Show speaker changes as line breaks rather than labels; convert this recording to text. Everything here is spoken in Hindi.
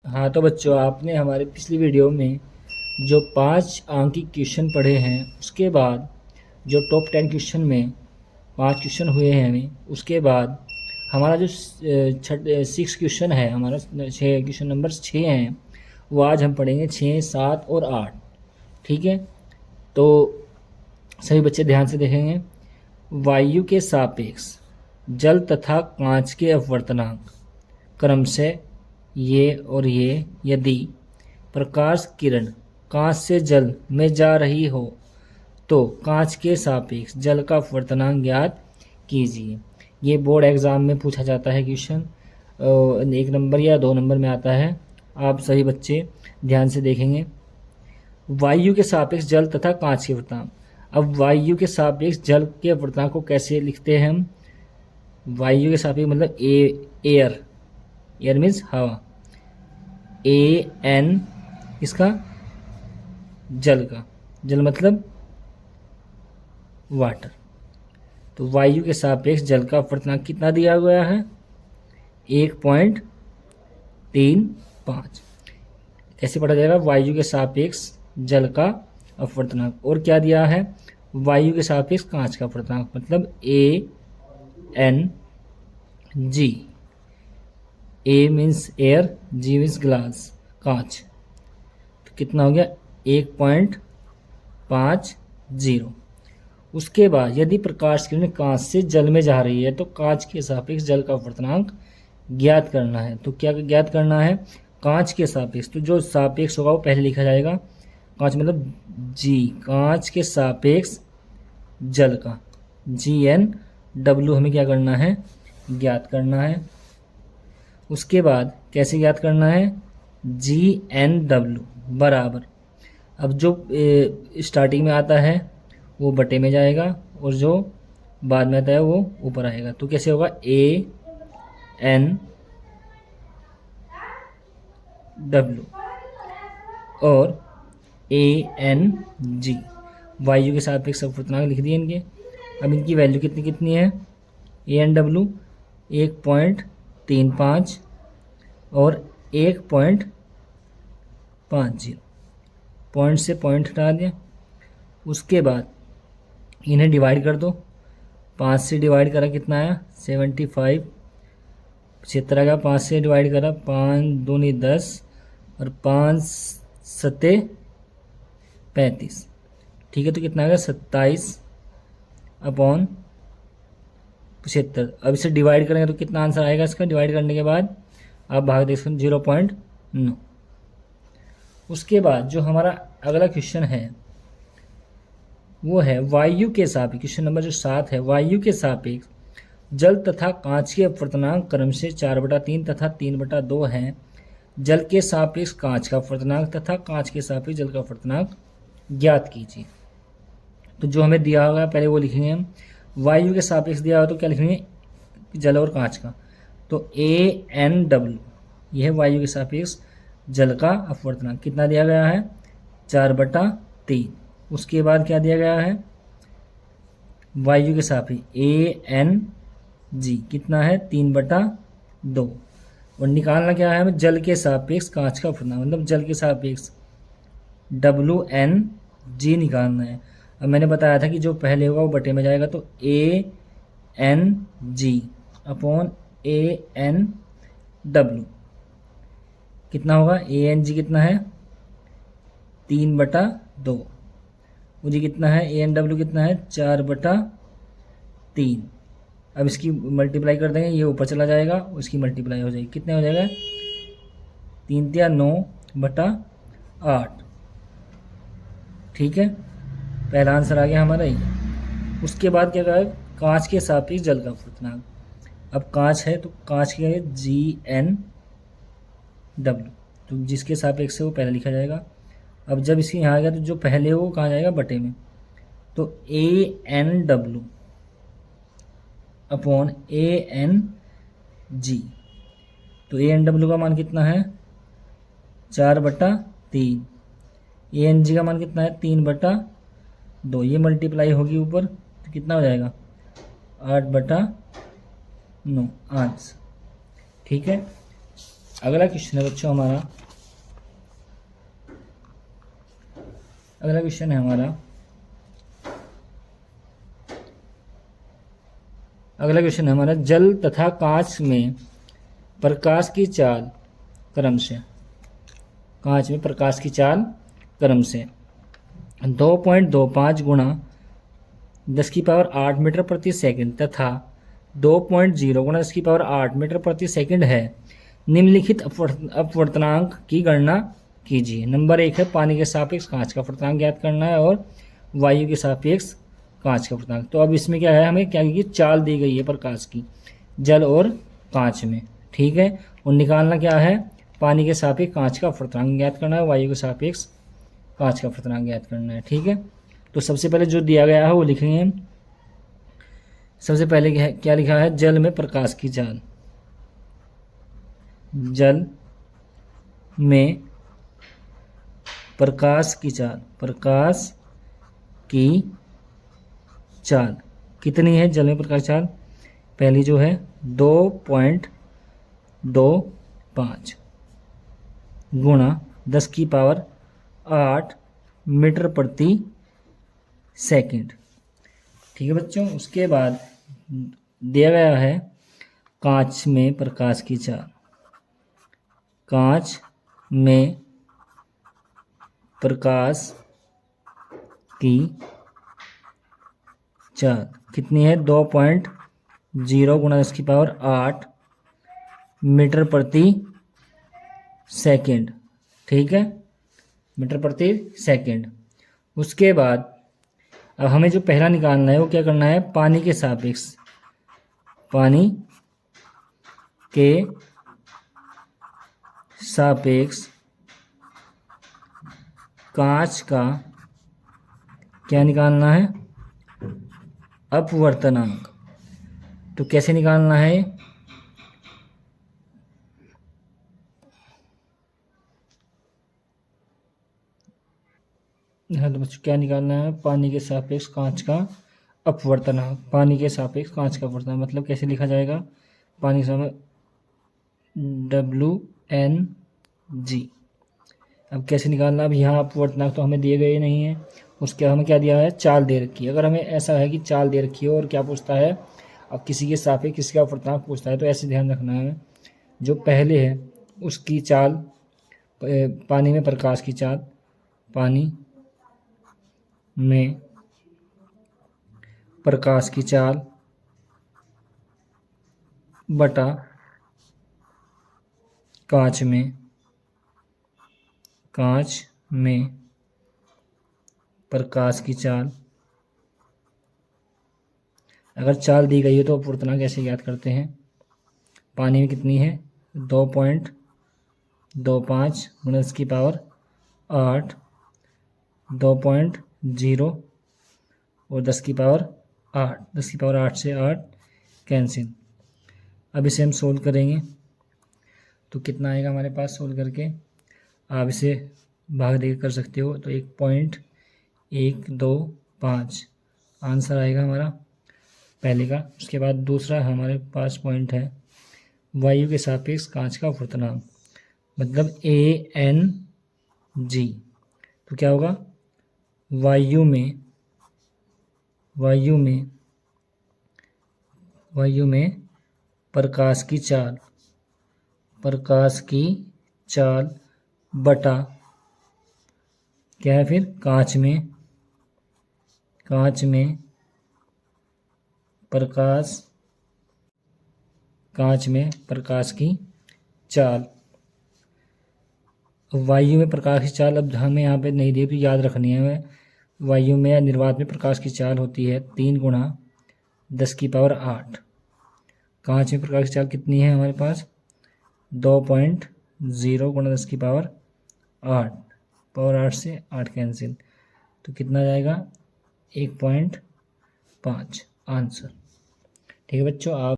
हाँ तो बच्चों, आपने हमारे पिछली वीडियो में जो 5 अंक की क्वेश्चन पढ़े हैं, उसके बाद जो टॉप 10 क्वेश्चन में 5 क्वेश्चन हुए हैं हमें, उसके बाद हमारा जो 6 क्वेश्चन है, हमारा 6 क्वेश्चन नंबर 6 हैं, वो आज हम पढ़ेंगे 6, 7 और 8। ठीक है, तो सभी बच्चे ध्यान से देखेंगे। वायु के सापेक्ष जल तथा कांच के अपवर्तनांक क्रमशः ये और ये, यदि प्रकाश किरण कांच से जल में जा रही हो तो कांच के सापेक्ष जल का अपवर्तनांक ज्ञात कीजिए। ये बोर्ड एग्ज़ाम में पूछा जाता है क्वेश्चन, 1 नंबर या 2 नंबर में आता है। आप सभी बच्चे ध्यान से देखेंगे। वायु के सापेक्ष जल तथा कांच के अपवर्तनांक। अब वायु के सापेक्ष जल के अपवर्तनांक को कैसे लिखते हैं हम? वायु के सापेक्ष मतलब एयर, एयर मीन्स हवा, AN इसका जल का, जल मतलब वाटर। तो वायु के सापेक्ष जल का अपवर्तनांक कितना दिया गया है? 1.35। कैसे पढ़ा जाएगा? वायु के सापेक्ष जल का अपवर्तनांक। और क्या दिया है? वायु के सापेक्ष कांच का अपवर्तनांक मतलब ANG। A means air, G means glass, कांच। तो कितना हो गया? 1.50। उसके बाद यदि प्रकाश किरण कांच से जल में जा रही है तो कांच के सापेक्ष जल का अपवर्तनांक ज्ञात करना है। तो क्या ज्ञात करना है? कांच के सापेक्ष, तो जो सापेक्ष होगा वो पहले लिखा जाएगा। कांच मतलब G, कांच के सापेक्ष जल का, GNW हमें क्या करना है? ज्ञात करना है। उसके बाद कैसे ज्ञात करना है? GNW बराबर, अब जो स्टार्टिंग में आता है वो बटे में जाएगा और जो बाद में आता है वो ऊपर आएगा। तो कैसे होगा? ANW और ANG। वायु के सापेक्ष अपवर्तनांक लिख दिए इनके। अब इनकी वैल्यू कितनी कितनी है? ANW 1.35 और 1.50। पॉइंट से पॉइंट हटा दिया। उसके बाद इन्हें डिवाइड कर दो। 5 से डिवाइड करा कितना आया? 75। 75 का 5 से डिवाइड करा, 5 दूनी 10 और 5 सत्ते 35। ठीक है, तो कितना आएगा? 27/75। अब इसे डिवाइड करेंगे तो कितना आंसर आएगा इसका? डिवाइड करने के बाद आप भाग देख सकते 0.9। उसके बाद जो हमारा अगला क्वेश्चन है वो है वायु के सापेक्ष, क्वेश्चन नंबर जो 7 है। वायु के सापेक्ष जल तथा कांच के अपवर्तनांक क्रमशः 4/3 तथा 3/2 हैं। जल के सापेक्ष कांच का अपवर्तनांक तथा कांच के सापेक्ष जल का अपवर्तनांक ज्ञात कीजिए। तो जो हमें दिया होगा पहले वो लिखेंगे हम। वायु के सापेक्ष दिया हो तो क्या लिखेंगे? जल और कांच का। तो ANW यह है वायु के सापेक्ष जल का अपवर्तनांक। कितना दिया गया है? 4/3। उसके बाद क्या दिया गया है? वायु के सापेक्ष ANG कितना है? 3/2। और निकालना क्या है हमें? जल के सापेक्ष कांच का अपवर्तनांक मतलब जल के सापेक्ष WNG निकालना है। अब मैंने बताया था कि जो पहले होगा वो बटे में जाएगा, तो ANG अपॉन ANW कितना होगा? ANG कितना है? 3/2। मुझे कितना है? ANW कितना है? 4/3। अब इसकी मल्टीप्लाई कर देंगे, ये ऊपर चला जाएगा, उसकी मल्टीप्लाई हो जाएगी। कितने हो जाएगा? 3 × 9/8। ठीक है, पहला आंसर आ गया हमारा ये। उसके बाद क्या कहा? कांच के सापेक्ष जल का अपवर्तनांक। अब कांच है तो कांच क्या है? GNW, तो जिसके सापेक्ष से वो पहले लिखा जाएगा। अब जब इसके यहाँ आएगा तो जो पहले हो वो कहाँ जाएगा? बटे में। तो ANW अपॉन ANG। तो ANW का मान कितना है? 4/3। ANG का मान कितना है? 3/2। ये मल्टीप्लाई होगी ऊपर तो कितना हो जाएगा? 8/9 आंसर। ठीक है, अगला क्वेश्चन है बच्चों हमारा, अगला क्वेश्चन है हमारा, अगला क्वेश्चन है हमारा, जल तथा कांच में प्रकाश की चाल क्रम से, कांच में प्रकाश की चाल क्रम से 2.25 गुणा 10⁸ मीटर प्रति सेकंड तथा 2.0 गुणा 10⁸ मीटर प्रति सेकंड है। निम्नलिखित अपवर्तनांक की गणना कीजिए। नंबर 1 है पानी के सापेक्ष कांच का अपवर्तनांक ज्ञात करना है और वायु के सापेक्ष कांच का अपवर्तनांक। तो अब इसमें क्या है, हमें क्या की चाल दी गई है प्रकाश की जल और कांच में, ठीक है। और निकालना क्या है, पानी के सापेक्ष कांच का अपवर्तनांक ज्ञात करना है, वायु के सापेक्ष कांच का अपवर्तनांक ज्ञात करना है, ठीक है। तो सबसे पहले जो दिया गया है वो लिखेंगे। सबसे पहले क्या लिखा है, जल में प्रकाश की चाल, जल में प्रकाश की चाल, प्रकाश की चाल कितनी है, जल में प्रकाश चाल पहली जो है 2.25 गुणा 10⁸ मीटर प्रति सेकंड, ठीक है बच्चों। उसके बाद दिया गया है कांच में प्रकाश की चाल, कांच में प्रकाश की चाल कितनी है, 2.0 गुणा 10⁸ मीटर प्रति सेकंड, ठीक है, मीटर प्रति सेकंड। उसके बाद अब हमें जो पहला निकालना है वो क्या करना है, पानी के सापेक्ष, पानी के सापेक्ष कांच का क्या निकालना है, अपवर्तनांक। तो कैसे निकालना है, हाँ तो बच्चों क्या निकालना है, पानी के सापेक्ष कांच का अपवर्तनांक, पानी के सापेक्ष कांच का अपवर्तनांक मतलब कैसे लिखा जाएगा, पानी के सापेक्ष WNG। अब कैसे निकालना, अब यहाँ अपवर्तनांक तो हमें दिए गए नहीं है, उसके हमें क्या दिया है, चाल दे रखी है। अगर हमें ऐसा है कि चाल दे रखी है और क्या पूछता है, अब किसी के सापेक्ष किसी का अपवर्तनांक पूछता है, तो ऐसे ध्यान रखना है, जो पहले है उसकी चाल, पानी में प्रकाश की चाल, पानी में प्रकाश की चाल बटा कांच में, कांच में प्रकाश की चाल। अगर चाल दी गई है तो अपवर्तनांक कैसे ज्ञात करते हैं, पानी में कितनी है 2.25 गुणा 10⁸, 2.0 और 10⁸, 10⁸ से 8 कैंसिल। अब इसे हम सोल्व करेंगे तो कितना आएगा हमारे पास, सोल्व करके आप इसे भाग देकर कर सकते हो, तो 1.125 आंसर आएगा हमारा पहले का। उसके बाद दूसरा हमारे पास पॉइंट है वायु के सापेक्ष कांच का अपवर्तनांक मतलब ANG। तो क्या होगा, वायु में प्रकाश की चाल, प्रकाश की चाल बटा क्या है फिर कांच में प्रकाश की चाल। वायु में प्रकाश की चाल अब हमें यहाँ पे नहीं दी तो याद रखनी है, हमें वायु में या निर्वात में प्रकाश की चाल होती है 3 गुणा 10⁸। कांच में प्रकाश की चाल कितनी है हमारे पास 2.0 गुणा 10⁸, पावर 8 से 8 कैंसिल, तो कितना जाएगा 1.5 आंसर, ठीक है बच्चों। आप